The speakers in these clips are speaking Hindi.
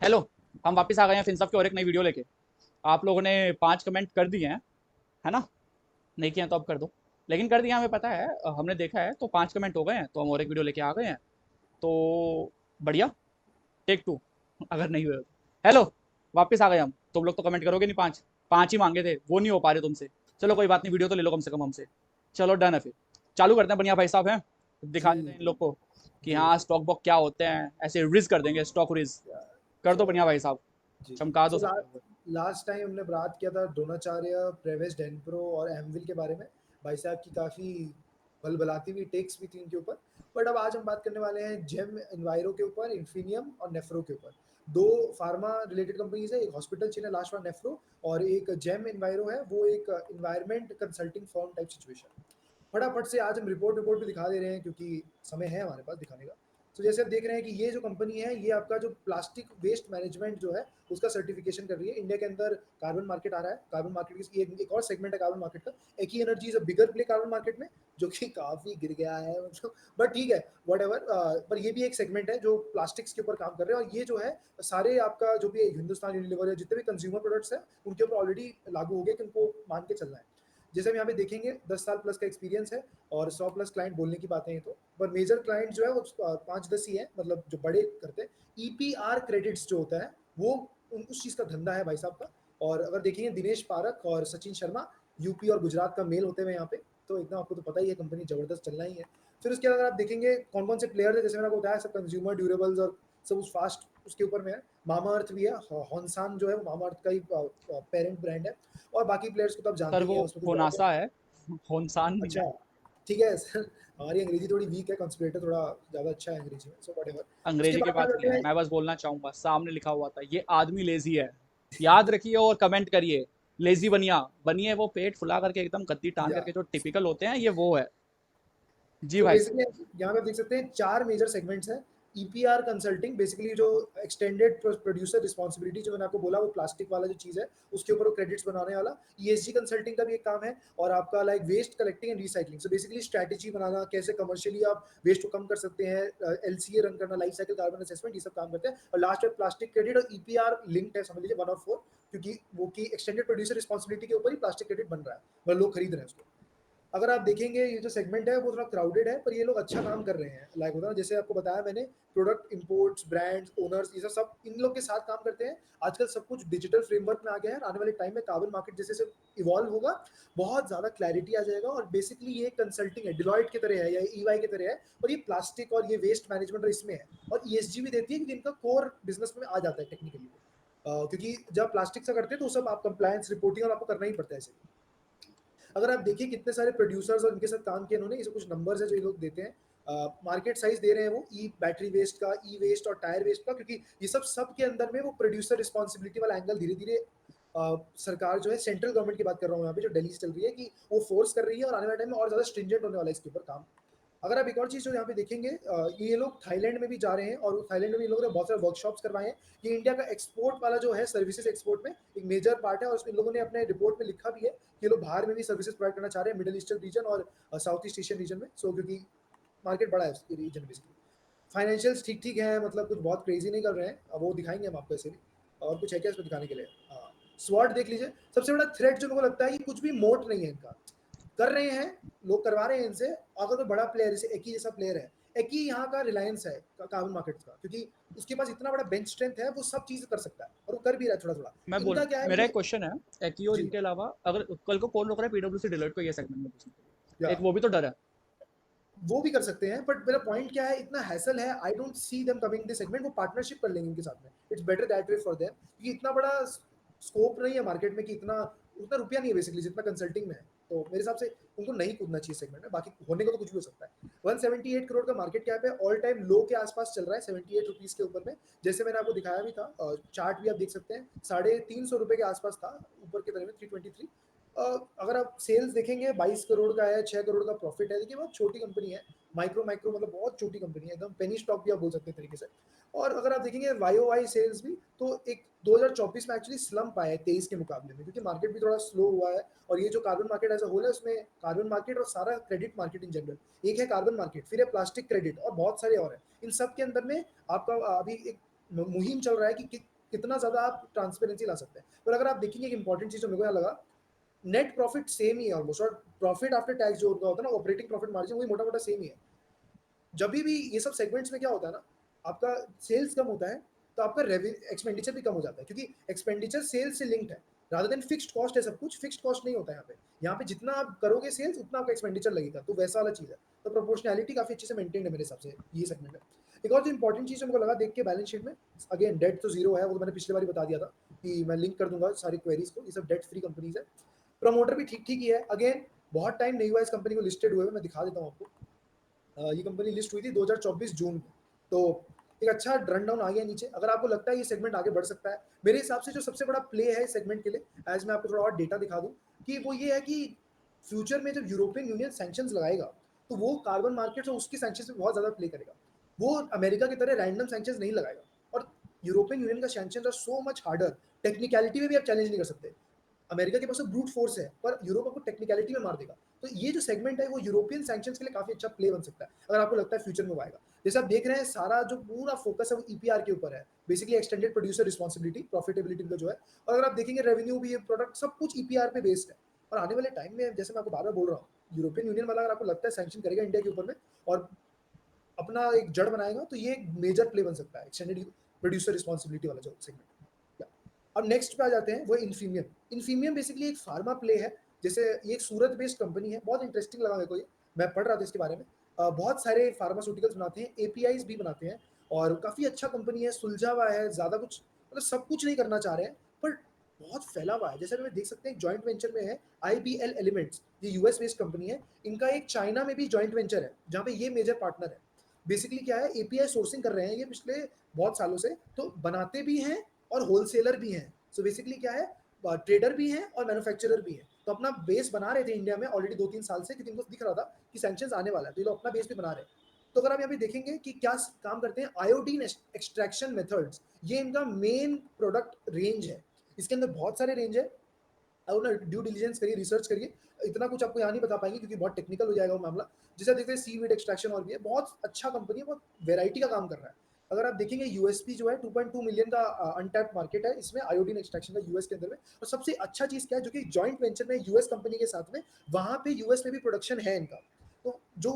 हेलो। हम वापस आ गए हैं फिनसफ की और एक नई वीडियो लेके। आप लोगों ने 5 कमेंट कर दिए हैं, है ना? नहीं किए हैं तो अब कर दो। लेकिन कर दिया, हमें पता है, हमने देखा है, तो 5 कमेंट हो गए हैं तो हम और एक वीडियो लेके आ गए हैं। तो बढ़िया। टेक 2 अगर नहीं हुए तो। हेलो। वापस आ गए हम। तुम लोग तो कमेंट करोगे नहीं। 5 5 ही मांगे थे, वो नहीं हो पा रहे तुमसे। चलो कोई बात नहीं, वीडियो तो ले लो कम से कम हमसे। चलो डन है फिर। चालू करते हैं, बढ़िया भाई साहब हैं। दिखा देते जी, हैं इन लोग को कि जी, हाँ स्टॉक बॉक क्या होते हैं। ऐसे रिज कर देंगे, स्टॉक रिज। कर सो दो बढ़िया भाई साहब। जी। चमका दो सो सबके ऊपर। लास्ट टाइम हमने बात किया था द्रोणाचार्य, प्रेवेश डेनप्रो और एमविल के बारे में। भाई साहब की काफ़ी बलबलाती हुई टेक्स भी थी इनके ऊपर। बट अब आज हम बात करने वाले हैं जेम एनवायरो के ऊपर, इन्फिनियम और नेफ्रो के ऊपर। दो फार्मा रिलेटेड कंपनीज है, एक हॉस्पिटल चेन है लास्ट वाला नेफ्रो, और एक जेम एनवायरो है, वो एक environment consulting firm type situation. फटाफट से आज हम रिपोर्ट रिपोर्ट भी दिखा दे रहे हैं क्योंकि समय है हमारे पास दिखाने का। तो जैसे आप देख रहे हैं कि ये जो कंपनी है, ये आपका जो प्लास्टिक वेस्ट मैनेजमेंट जो है उसका सर्टिफिकेशन कर रही है। इंडिया के अंदर कार्बन मार्केट आ रहा है। कार्बन मार्केट की एक और सेगमेंट है कार्बन मार्केट का। एकी energy is a bigger play carbon market में, जो कि काफी गिर गया है मतलब। बट ठीक है, वट एवर। पर ये भी एक सेगमेंट है जो प्लास्टिक्स के ऊपर काम कर रहे हैं, और ये जो है सारे आपका जो भी हिंदुस्तान यूनिलीवर है, जितने भी कंज्यूमर प्रोडक्ट्स हैं उनके ऊपर ऑलरेडी लागू हो गए कि उनको मान के चलना है। जैसे हम यहाँ पे देखेंगे 10 साल प्लस का एक्सपीरियंस है और 100 प्लस क्लाइंट बोलने की बातें हैं। तो पर मेजर क्लाइंट जो है वो 5-10 ही है, मतलब जो बड़े करते हैं। ईपीआर क्रेडिट्स जो होता है वो उस चीज़ का धंधा है भाई साहब का। और अगर देखेंगे दिनेश पारक और सचिन शर्मा, यूपी और गुजरात का मेल होते हुए यहाँ पे, तो इतना आपको तो पता ही है कंपनी जबरदस्त चलना ही है। फिर उसके बाद अगर आप देखेंगे कौन कौन से प्लेयर है, जैसे मैंने आपको बताया सब कंज्यूमर ड्यूरेबल्स और सब उस फास्ट उसके ऊपर में है। मामा अर्थ भी है, हॉन्सान जो है वो मामा अर्थ का ही पेरेंट ब्रांड है। और बाकी प्लेयर्स को तो आप सर जानते ही वो हैं, उसमें कुछ ज्यादा। होनासा है, होनसान नहीं है। अच्छा, ठीक है सर। हमारी अंग्रेजी थोड़ी वीक है, कंस्पिरेटर थोड़ा ज़्यादा अच्छा है अंग्रेजी में, सो व्हाटएवर। उसके अंग्रेजी की बाद फिर बात नहीं आते है, हैं। मैं बस बोलना चाहूंगा, सामने लिखा हुआ था ये आदमी लेजी है। याद रखिए और कमेंट करिए। लेजी बनिया बनिए, वो पेट फुला करके एकदम गद्दी टांग या करके जो टिपिकल होते हैं, ये वो है। जी सो भाई। बेसिकली यहाँ पे आप देख सकते हैं 4 मेजर सेगमेंट्स हैं। ईपीआर कंसल्टिंग बेसिकली जो एक्सटेंडेड प्रोड्यूसर रिस्पांसिबिलिटी, जो मैंने आपको बोला वो प्लास्टिक वाला जो चीज़ है उसके ऊपर वो क्रेडिट्स बनाने वाला। ईएसजी कंसल्टिंग का भी एक काम है। और आपका like waste collecting and recycling, so basically strategy बनाना, कैसे कमर्शियली आप वेस्ट को कम कर सकते हैं, एलसीए रन करना, लाइफ साइकिल कार्बन असेसमेंट, ये सब काम करते हैं। और लास्ट में प्लास्टिक क्रेडिट और ईपीआर लिंक्ड है, समझ लीजिए 1 और 4, क्योंकि वो की एक्सटेंडेड प्रोड्यूसर रिस्पांसिबिलिटी के ऊपर ही प्लास्टिक क्रेडिट बन रहा है, मतलब लोग खरीद रहे हैं उसको। अगर आप देखेंगे ये जो सेगमेंट है वो थोड़ा क्राउडेड है, पर ये लोग अच्छा काम कर रहे हैं। लाइक होता है ना, जैसे आपको बताया मैंने, प्रोडक्ट इंपोर्ट्स, ब्रांड्स, ओनर्स, ये सब इन लोग के साथ काम करते हैं। आजकल सब कुछ डिजिटल फ्रेमवर्क में आ गया है। आने वाले टाइम में कार्बन मार्केट जैसे जैसे इवॉल्व होगा, बहुत ज़्यादा क्लैरिटी आ जाएगा। और बेसिकली ये कंसल्टिंग है, डिलॉयट की तरह है या ईवाई की तरह है, और ये प्लास्टिक और ये वेस्ट मैनेजमेंट और इसमें है। और ईएसजी भी देती है कि इनका कोर बिजनेस में आ जाता है टेक्निकली। क्योंकि जब प्लास्टिक से करते हैं तो सब आप कंप्लायंस रिपोर्टिंग और आपको करना ही पड़ता है ऐसे। अगर आप देखिए कितने सारे प्रोड्यूसर्स और इनके साथ काम किया इन्होंने, इसे कुछ नंबर्स है जो ये लोग देते हैं। मार्केट साइज दे रहे हैं वो ई बैटरी वेस्ट का, ई वेस्ट और टायर वेस्ट का, क्योंकि ये सब के अंदर में वो प्रोड्यूसर रिस्पॉन्सिबिलिटी वाला एंगल धीरे धीरे सरकार जो है, सेंट्रल गवर्नमेंट की बात कर रहा हूँ यहाँ पे, जो दिल्ली से चल रही है, कि वो फोर्स कर रही है। और आने वाले टाइम में और ज़्यादा स्ट्रिंजेंट होने वाला है इसके ऊपर काम। अगर आप एक और चीज़ जो यहाँ पे देखेंगे, ये लोग थाईलैंड में भी जा रहे हैं, और थाईलैंड में भी इन लोगों ने बहुत सारे वर्कशॉप्स करवाए हैं। ये इंडिया का एक्सपोर्ट वाला जो है, सर्विसेज एक्सपोर्ट में एक मेजर पार्ट है। और इन लोगों ने अपने रिपोर्ट में लिखा भी है कि ये लोग बाहर में भी सर्विसेज प्रोवाइड करना चाह रहे हैं, मिडिल ईस्टर्न रीजन और साउथ ईस्ट एशियन रीजन में। सो क्योंकि मार्केट बड़ा है उसकी रीजन बेसिकली। फाइनेंशियल्स ठीक ठीक है, मतलब कुछ बहुत क्रेजी नहीं कर रहे हैं। अब वो दिखाएंगे हम आपको ऐसे भी। और कुछ है क्या इसमें दिखाने के लिए? हाँ, स्वॉट देख लीजिए। सबसे बड़ा थ्रेट जो मेरे को लगता है कि कुछ भी मोट नहीं है इनका। कर रहे हैं, लोग करवा रहे हैं इनसे। अगर कोई बड़ा प्लेयर जैसे एकी जैसा प्लेयर है, एकी यहाँ का रिलायंस है कार्बन मार्केट्स का, क्योंकि उसके पास इतना बड़ा बेंच स्ट्रेंथ है, वो सब चीज़ कर सकता है और वो कर भी रहा है थोड़ा थोड़ा। मैं बोल इनका क्या है मेरा ये। एक क्वेश्चन है। एकी और जी। इनके अलावा अगर कल को कौन रोक रहा है पीडब्ल्यूसी डिलॉयट को ये सेगमेंट में घुसने के या लिए? एक वो भी तो डर है। वो भी कर सकते हैं, बट मेरा पॉइंट क्या है, इतना हैसल है, I don't see them coming this segment. वो पार्टनरशिप कर लेंगे इनके साथ में, it's better that way for them, क्योंकि इतना बड़ा स्कोप नहीं है मार्केट में कि इतना उतना रुपया नहीं है बेसिकली जितना कंसल्टिंग में है। तो मेरे हिसाब से उनको नहीं कूदना चाहिए सेगमेंट में। बाकी होने को तो कुछ भी हो सकता है। 178 करोड़ का मार्केट कैप है, ऑल टाइम लो के आसपास चल रहा है, 78 रुपीज़ के ऊपर में। जैसे मैंने आपको दिखाया भी था, चार्ट भी आप देख सकते हैं, 350 रुपये के आसपास था, ऊपर की तरफ में 323। अगर आप सेल्स देखेंगे 22 करोड़ का है, 6 करोड़ का प्रॉफिट है। देखिए बहुत छोटी कंपनी है, माइक्रो माइक्रो मतलब बहुत छोटी कंपनी है, एकदम पेनी स्टॉक भी आप बोल सकते हैं तरीके से। और अगर आप देखेंगे वाई ओ वाई सेल्स भी, तो एक 2024 में एक्चुअली स्लम्प आया है 23 के मुकाबले में, क्योंकि मार्केट भी थोड़ा स्लो हुआ है। और ये जो carbon market as a whole है, उसमें कार्बन मार्केट और सारा क्रेडिट मार्केट इन जनरल, एक है कार्बन मार्केट, फिर है प्लास्टिक क्रेडिट और बहुत सारे और हैं। इन सब के अंदर में आपका अभी एक मुहिम चल रहा है कि कितना ज़्यादा आप ट्रांसपेरेंसी ला सकते हैं। पर अगर आप देखेंगे एक इंपॉर्टेंट चीज़ जो मेरे को यहाँ लगा, नेट प्रॉफिट सेम ही है ऑलमोस्ट, और प्रॉफिट आफ्टर टैक्स जो उनका होता है ना, ऑपरेटिंग प्रॉफिट मार्जिन, वही मोटा-मोटा सेम ही है। जब भी ये सब सेगमेंट्स में क्या होता है ना, आपका सेल्स कम होता है, तो आपका एक्सपेंडिचर भी कम हो जाता है, क्योंकि एक्सपेंडिचर सेल्स से लिंक्ड है, रादर देन फिक्स्ड कॉस्ट है सब कुछ, फिक्स्ड कॉस्ट नहीं होता है यहाँ पे। यहाँ पे जितना आप करोगे सेल्स, उतना आपका एक्सपेंडिचर लगेगा, तो वैसा वाला चीज़ है। तो प्रोपोर्शनैलिटी काफ़ी अच्छे से मेंटेन्ड है मेरे हिसाब से ये सेगमेंट में। एक और जो इंपॉर्टेंट चीज़ मेरे को लगा देख के बैलेंस शीट में, अगेन डेट तो ज़ीरो है, वो तो मैंने पिछली बार ही बता दिया था कि मैं लिंक कर दूँगा सारी क्वेरीज़ को, ये सब डेट फ्री कंपनीज़ है। प्रमोटर भी ठीक-ठीक ही है, अगेन बहुत टाइम नहीं हुआ इस कंपनी को लिस्टेड हुए, मैं दिखा देता हूँ आपको। ये कंपनी लिस्ट हुई थी 2024 जून में, तो एक अच्छा रन डाउन आ गया नीचे। अगर आपको लगता है ये सेगमेंट आगे बढ़ सकता है, मेरे हिसाब से जो सबसे बड़ा प्ले है इस सेगमेंट के लिए, एज मैं आपको थोड़ा और डेटा दिखा दूं, कि वो ये है कि फ्यूचर में जब यूरोपियन यूनियन सैंक्शंस लगाएगा, तो वो कार्बन मार्केट्स और उसकी सैंक्शंस में बहुत ज़्यादा प्ले करेगा। वो अमेरिका की तरह रैंडम सैंक्शंस नहीं लगाएगा, और यूरोपियन यूनियन का sanctions are so much harder, technicality में भी आप चैलेंज नहीं कर सकते। अमेरिका के पास तो ब्रूट फोर्स है, पर यूरोप आपको टेक्निकलिटी में मार देगा। तो ये जो सेगमेंट है वो यूरोपियन सैंक्शंस के लिए काफ़ी अच्छा प्ले बन सकता है, अगर आपको लगता है फ्यूचर में वो आएगा। जैसे आप देख रहे हैं सारा जो पूरा फोकस है वो ईपीआर के ऊपर है, basically extended producer responsibility, profitability का जो है। और अगर आप देखेंगे रेवेन्यू भी, ये प्रोडक्ट सब कुछ ईपीआर पे बेस्ड है। और आने वाले टाइम में, जैसे मैं आपको बार बार बोल रहा हूँ, यूरोपियन यूनियन वाला अगर आपको लगता है सैंक्शन करेगा इंडिया के ऊपर में, और अपना एक जड़ बनाएगा, तो ये एक मेजर प्ले बन सकता है एक्सटेंडेड प्रोड्यूसर रिस्पॉन्सिबिलिटी वाला जो सेगमेंट। अब नेक्स्ट पे आ जाते हैं, वो इन्फीमियम। इन्फीमियम बेसिकली एक फार्मा प्ले है। जैसे ये एक सूरत बेस्ड कंपनी है, बहुत इंटरेस्टिंग लगा मेरे को ये, मैं पढ़ रहा था इसके बारे में। बहुत सारे फार्मास्यूटिकल्स बनाते हैं, एपीआईज भी बनाते हैं, और काफ़ी अच्छा कंपनी है, सुलझा हुआ है, ज़्यादा कुछ मतलब सब कुछ नहीं करना चाह रहे हैं, पर बहुत फैला हुआ है। जैसे हमें देख सकते हैं जॉइंट वेंचर में है आईबीएल एलिमेंट्स, ये यूएस बेस्ड कंपनी है। इनका एक चाइना में भी जॉइंट वेंचर है, जहाँ पे ये मेजर पार्टनर है। बेसिकली क्या है, एपीआई सोर्सिंग कर रहे हैं ये पिछले बहुत सालों से, तो बनाते भी हैं और होलसेलर भी हैं। सो बेसिकली क्या है, ट्रेडर भी हैं और मैन्युफैक्चरर भी हैं। तो अपना बेस बना रहे थे इंडिया में ऑलरेडी 2-3 साल से, क्योंकि इनको दिख रहा था कि सैंक्शंस आने वाला है, तो ये लोग अपना बेस भी बना रहे हैं। तो अगर आप यहाँ पे देखेंगे कि क्या काम करते हैं, आयोडीन एक्सट्रैक्शन मेथड्स, ये इनका मेन प्रोडक्ट रेंज है। इसके अंदर बहुत सारे रेंज है, और ना ड्यू डिलिजेंस करिए, रिसर्च करिए। इतना कुछ आपको यहाँ नहीं बता पाएंगे क्योंकि बहुत टेक्निकल हो जाएगा वो मामला। जैसे देखते हैं सीवीड एक्सट्रैक्शन और भी है, बहुत अच्छा कंपनी है, बहुत वेराइटी का काम कर रहा है। अगर आप देखेंगे यूएसपी जो है 2.2 मिलियन का अनटैप्ड मार्केट है इसमें आयोडीन एक्सट्रैक्शन का यूएस के अंदर में। और सबसे अच्छा चीज़ क्या है, जो कि जॉइंट वेंचर में यूएस कंपनी के साथ में, वहाँ पे यूएस में भी प्रोडक्शन है इनका। तो जो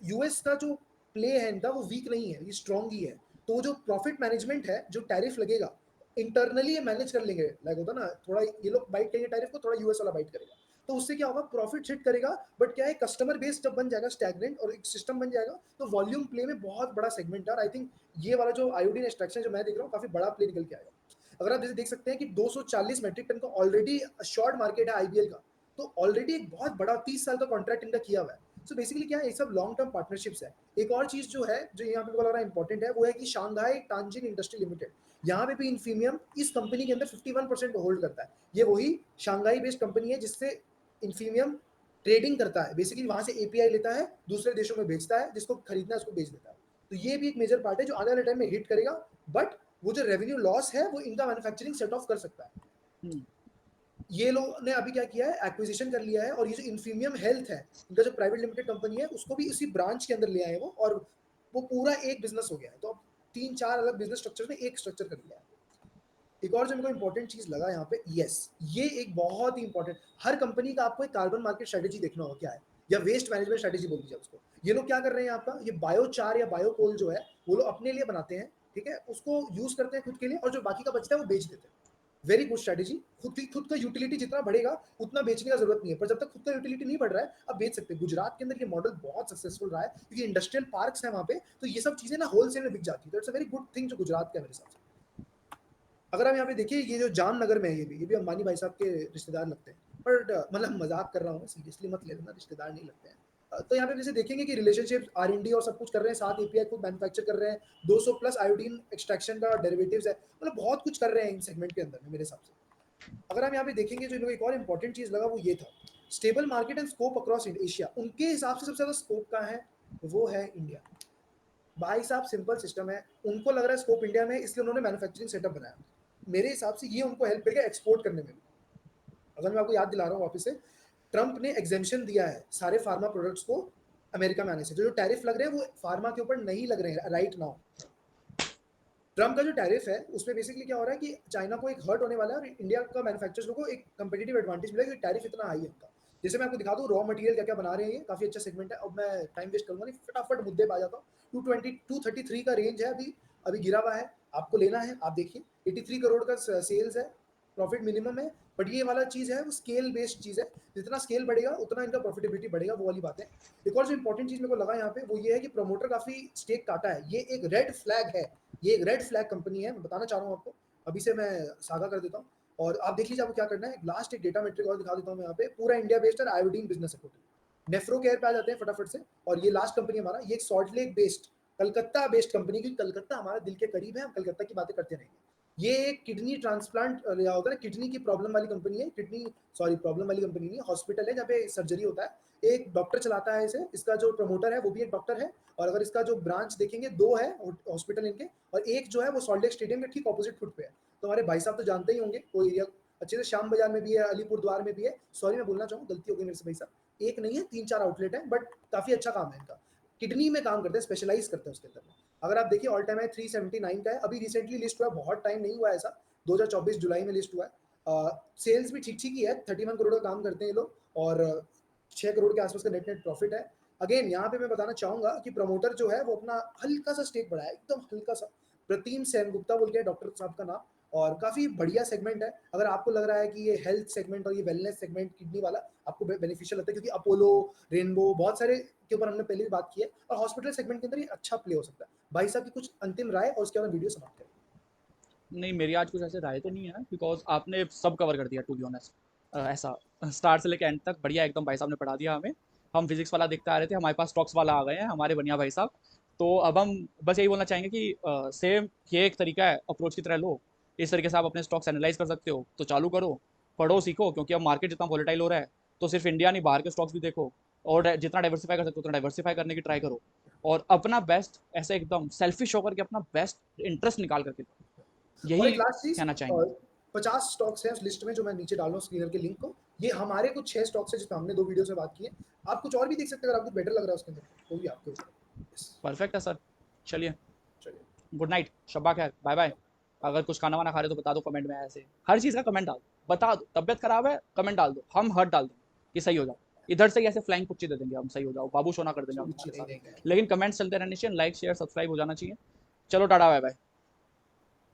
यूएस का जो प्ले है इनका, वो वीक नहीं है, ये स्ट्रॉन्ग ही है। तो जो प्रॉफिट मैनेजमेंट है, जो टैरिफ लगेगा, इंटरनली ये मैनेज कर लेंगे। लाइक होता ना, थोड़ा ये लोग बाइट करेंगे टैरिफ को, थोड़ा यूएस वाला बाइट करेगा, तो उससे क्या होगा, प्रॉफिट हिट करेगा। बट क्या है, कस्टमर बेस जब बन जाएगा स्टैग्नेंट और एक सिस्टम बन जाएगा, तो वॉल्यूम प्ले में बहुत बड़ा सेगमेंट है। और आई थिंक ये वाला जो आयोडीन एक्सट्रैक्शन जो मैं देख रहा हूँ, काफी बड़ा प्ले निकल के आएगा। अगर आप जैसे देख सकते हैं कि 240 मेट्रिक टन का ऑलरेडी शॉर्ट मार्केट है आईबीएल का, तो ऑलरेडी एक बहुत बड़ा 30 साल का कॉन्ट्रैक्ट इनका किया हुआ है। सो बेसिकली क्या है, ये सब लॉन्ग टर्म पार्टनरशिप्स है। एक और चीज जो है, जो यहाँ पे मुझे लग रहा है इंपॉर्टेंट है, वो है कि शांघाई टांजिन इंडस्ट्री लिमिटेड, यहाँ पे भी इन्फीमियम इस कंपनी के अंदर 51% होल्ड करता है। ये वही शांघाई बेस्ड कंपनी है जिससे इन्फीमियम ट्रेडिंग करता है, बेसिकली वहां से एपीआई लेता है, दूसरे देशों में बेचता है, जिसको खरीदना है उसको बेच देता है। तो ये भी एक मेजर पार्ट है जो आने वाले टाइम में हिट करेगा। बट वो जो रेवेन्यू लॉस है, वो इनका मैन्युफैक्चरिंग सेट ऑफ कर सकता है। हम्म। ये लोग ने अभी क्या किया है, एक्विजिशन कर लिया है, और ये जो इन्फीमियम हेल्थ है, इनका जो प्राइवेट लिमिटेड कंपनी है, उसको भी इसी ब्रांच के अंदर ले आए वो, और वो पूरा एक बिजनेस हो गया है। तो अब 3-4 अलग बिजनेस स्ट्रक्चर में एक स्ट्रक्चर कर लिया है। एक और जो मेरे को इंपॉर्टेंट चीज लगा यहाँ पे, यस, ये एक बहुत ही इंपॉर्टेंट, हर कंपनी का आपको एक कार्बन मार्केट स्ट्रेटेजी देखना होगा क्या है, या वेस्ट मैनेजमेंट स्ट्रेटेजी बोल दीजिए उसको। ये लोग क्या कर रहे हैं, आपका ये बायोचार या बायोकोल जो है, वो लोग अपने लिए बनाते हैं, ठीक है, उसको यूज करते हैं खुद के लिए, और जो बाकी का बचता है वो बेच देते हैं। Very good strategy. खुद का यूटिलिटी जितना बढ़ेगा, उतना बेचने का जरूरत नहीं है, पर जब तक खुद का यूटिलिटी नहीं बढ़ रहा है, अब बेच सकते हैं। गुजरात के अंदर ये मॉडल बहुत सक्सेसफुल रहा है, क्योंकि इंडस्ट्रियल पार्क्स है वहाँ पे, तो ये सब चीजें ना होलसेल में बिक जाती है। तो it's a very good thing जो गुजरात का है मेरे हिसाब से। अगर हम यहाँ पे देखिए, ये जो जामनगर में है, ये भी अंबानी भाई साहब के रिश्तेदार लगते हैं। बट मतलब मजाक कर रहा हूँ, सीरियसली मत ले लेना, रिश्तेदार नहीं लगते हैं। तो यहाँ पे जैसे देखेंगे कि रिलेशनशिप आर&डी और सब कुछ कर रहे हैं, साथ एपीआई खुद मैन्युफैक्चर कर रहे हैं, 200 प्लस आयोडीन एक्सट्रैक्शन का डेरिवेटिव्स है, मतलब बहुत कुछ कर रहे हैं इन सेगमेंट के अंदर में मेरे हिसाब से। अगर हम यहाँ पे देखेंगे, जो इनको एक और इंपॉर्टेंट चीज लगा, वो ये था, stable market and scope across Asia. उनके हिसाब से सबसे ज्यादा स्कोप कहाँ है, वो है इंडिया। भाई साहब सिंपल सिस्टम है, उनको लग रहा है स्कोप इंडिया में, इसलिए उन्होंने मैन्युफैक्चरिंग सेटअप बनाया। मेरे हिसाब से ये उनको हेल्प करेगा एक्सपोर्ट करने में भी। अगर मैं आपको याद दिला रहा हूँ वापस से, ट्रंप ने एग्जेम्पशन दिया है सारे फार्मा प्रोडक्ट्स को अमेरिका में आने से। जो जो टैरिफ लग रहे हैं वो फार्मा के ऊपर नहीं लग रहे हैं राइट नाउ। ट्रम्प का जो टैरिफ है उसमें बेसिकली क्या हो रहा है कि चाइना को एक हर्ट होने वाला है और इंडिया का मैन्युफैक्चरर्स को एक कंपेटिटिव एडवांटेज मिलेगा क्योंकि टैरिफ इतना हाई है उनका। जैसे मैं आपको दिखा दूं रॉ मटेरियल क्या क्या बना रहे हैं, ये काफी अच्छा सेगमेंट है। अब मैं टाइम वेस्ट करूंगा नहीं, फटाफट मुद्दे पे आ जाता हूँ। 233 का रेंज है, अभी अभी गिरा हुआ है, आपको लेना है। आप देखिए 83 करोड़ का सेल्स है, प्रॉफिट मिनिमम है, बट ये वाला चीज है वो स्केल बेस्ड चीज है, जितना स्केल बढ़ेगा उतना इनका प्रॉफिटेबिलिटी बढ़ेगा, वो वाली बात है। एक और जो इंपॉर्टेंट चीज मेरे को लगा यहाँ पे वो ये है कि प्रमोटर काफी स्टेक काटा है, ये एक रेड फ्लैग है, ये एक रेड फ्लैग कंपनी है, मैं बताना चाह रहा हूँ आपको। अभी से मैं साझा कर देता हूँ और आप देख लीजिए आपको क्या करना है। लास्ट एक डेटा मेट्रिक और दिखा देता हूँ मैं यहाँ पे, पूरा इंडिया बेस्ड है, आयोडीन बिजनेस है टोटल। नेफ्रो केयर पे आ जाते हैं फटाफट से, और ये लास्ट कंपनी हमारा, ये salt lake based, Calcutta based company, क्योंकि कलकत्ता हमारा दिल के करीब है, हम कलकत्ता की बातें करते रहेंगे। ये एक किडनी ट्रांसप्लांट या होता है ना, किडनी की प्रॉब्लम वाली कंपनी है, किडनी सॉरी प्रॉब्लम वाली कंपनी नहीं, हॉस्पिटल है जहाँ पे सर्जरी होता है। एक डॉक्टर चलाता है इसे, इसका जो प्रमोटर है वो भी एक डॉक्टर है। और अगर इसका जो ब्रांच देखेंगे 2 है हॉस्पिटल इनके, और एक जो है वो सॉल्ट लेक स्टेडियम के ठीक ऑपोजिट फुट पे है। तो हमारे भाई साहब तो जानते ही होंगे वो एरिया अच्छे से, श्याम बाजार में भी है, अलीपुर द्वार में भी है। सॉरी मैं बोलना चाहूँ, गलती हो गई मेरे से भाई साहब, एक नहीं है 3-4 आउटलेट है, बट काफी अच्छा काम है इनका, किडनी में काम करते हैं, स्पेशलाइज करते हैं उसके अंदर। अगर आप देखिए ऑल टाइम है 379 का है, अभी रिसेंटली लिस्ट हुआ है, बहुत टाइम नहीं हुआ है ऐसा, 2024 जुलाई में लिस्ट हुआ है। सेल्स भी ठीक ठीक ही है, 31 करोड़ का काम करते हैं ये लोग, और 6 करोड़ के आसपास का नेट नेट प्रॉफिट है। अगेन यहाँ पे मैं बताना चाहूंगा कि प्रमोटर जो है वो अपना हल्का सा स्टेक बढ़ाया, एकदम हल्का सा। प्रतीम सेनगुप्ता बोल के डॉक्टर साहब का नाम, और काफी बढ़िया सेगमेंट है। अगर आपको लग रहा है कि ये हेल्थ सेगमेंट और ये वेलनेस सेगमेंट किडनी वाला आपको बेनिफिशियल लगता है, क्योंकि अपोलो, रेनबो, बहुत सारे के ऊपर हमने पहले भी बात की है, और हॉस्पिटल सेगमेंट के अंदर ये अच्छा प्ले हो सकता है। भाई साहब की कुछ अंतिम राय और उसके बाद वीडियो समाप्त करें। नहीं, मेरी आज कुछ ऐसे राय तो नहीं है, बिकॉज आपने सब कवर कर दिया टू बी ऑनेस्ट। ऐसा स्टार्ट से लेकर एंड तक बढ़िया एकदम भाई साहब ने पढ़ा दिया हमें। हम फिजिक्स वाला देखते आ रहे थे, हमारे पास स्टॉक्स वाला आ गए हैं हमारे बढ़िया भाई साहब। तो अब हम बस यही बोलना चाहेंगे कि सेम ये एक तरीका है, अप्रोच की तरह लो। इस तरीके से आप अपने स्टॉक्स एनालाइज कर सकते हो, तो चालू करो, पढ़ो सीखो, क्योंकि अब मार्केट जितना वॉलेटाइल हो रहा है, तो सिर्फ इंडिया नहीं बाहर के स्टॉक्स भी देखो, और जितना डाइवर्सिफाई कर सकते हो उतना डाइवर्सिफाई करने की ट्राई करो, और अपना बेस्ट ऐसे एकदम सेल्फिश होकर के अपना बेस्ट इंटरेस्ट निकाल करके दो। और यही एक लास्ट चीज, कहना चाहेंगे। 50 स्टॉक्स हैं उस लिस्ट में जो मैं नीचे डाल रहा हूँ स्क्रीनर के लिंक को। ये हमारे कुछ 6 स्टॉक्स हैं जिसमें हमने 2 वीडियो से बात की है। आप कुछ और भी देख सकते हैं, अगर आपको बेटर लग रहा है उसके अंदर, वो भी आपके ऊपर है। Yes, परफेक्ट है सर। चलिए, चलिए। गुड नाइट, शब्बा खैर, बाय बाय। अगर कुछ खाना वाना खा रहे हो तो बता दो कमेंट में, ऐसे हर चीज़ का कमेंट डाल दो, बता दो तबियत खराब है कमेंट डाल दो, हम हर्ट डाल देंगे कि सही हो जाओ। इधर से ही ऐसे फ्लाइंग पुच्ची दे देंगे हम, सही हो जाओ बाबू सोना कर देंगे हम सूची तुम्हारे नहीं साथ। देंगे। लेकिन कमेंट्स चलते रहने चाहिए, लाइक शेयर सब्सक्राइब हो जाना चाहिए। चलो टाटा बाय बाय।